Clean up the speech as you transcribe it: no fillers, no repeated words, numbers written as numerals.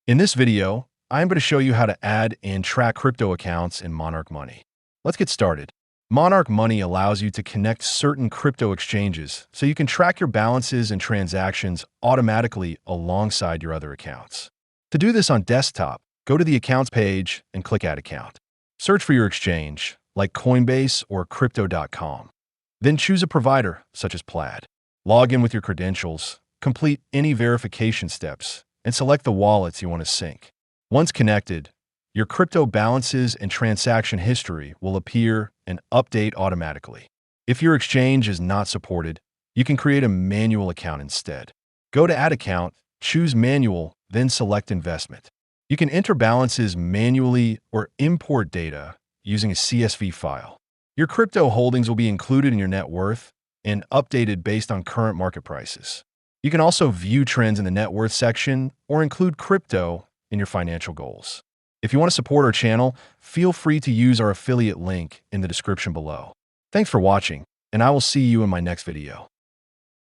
In this video, I'm going to show you how to add and track crypto accounts in Monarch Money. Let's get started. Monarch Money allows you to connect certain crypto exchanges so you can track your balances and transactions automatically alongside your other accounts. To do this on desktop, go to the Accounts page and click Add Account. Search for your exchange, like Coinbase or Crypto.com. Then choose a provider, such as Plaid. Log in with your credentials, complete any verification steps, and select the wallets you want to sync. Once connected, your crypto balances and transaction history will appear and update automatically. If your exchange is not supported, you can create a manual account instead. Go to Add Account, choose Manual, then select Investment. You can enter balances manually or import data using a CSV file. Your crypto holdings will be included in your net worth and updated based on current market prices. You can also view trends in the net worth section or include crypto in your financial goals. If you want to support our channel, feel free to use our affiliate link in the description below. Thanks for watching, and I will see you in my next video.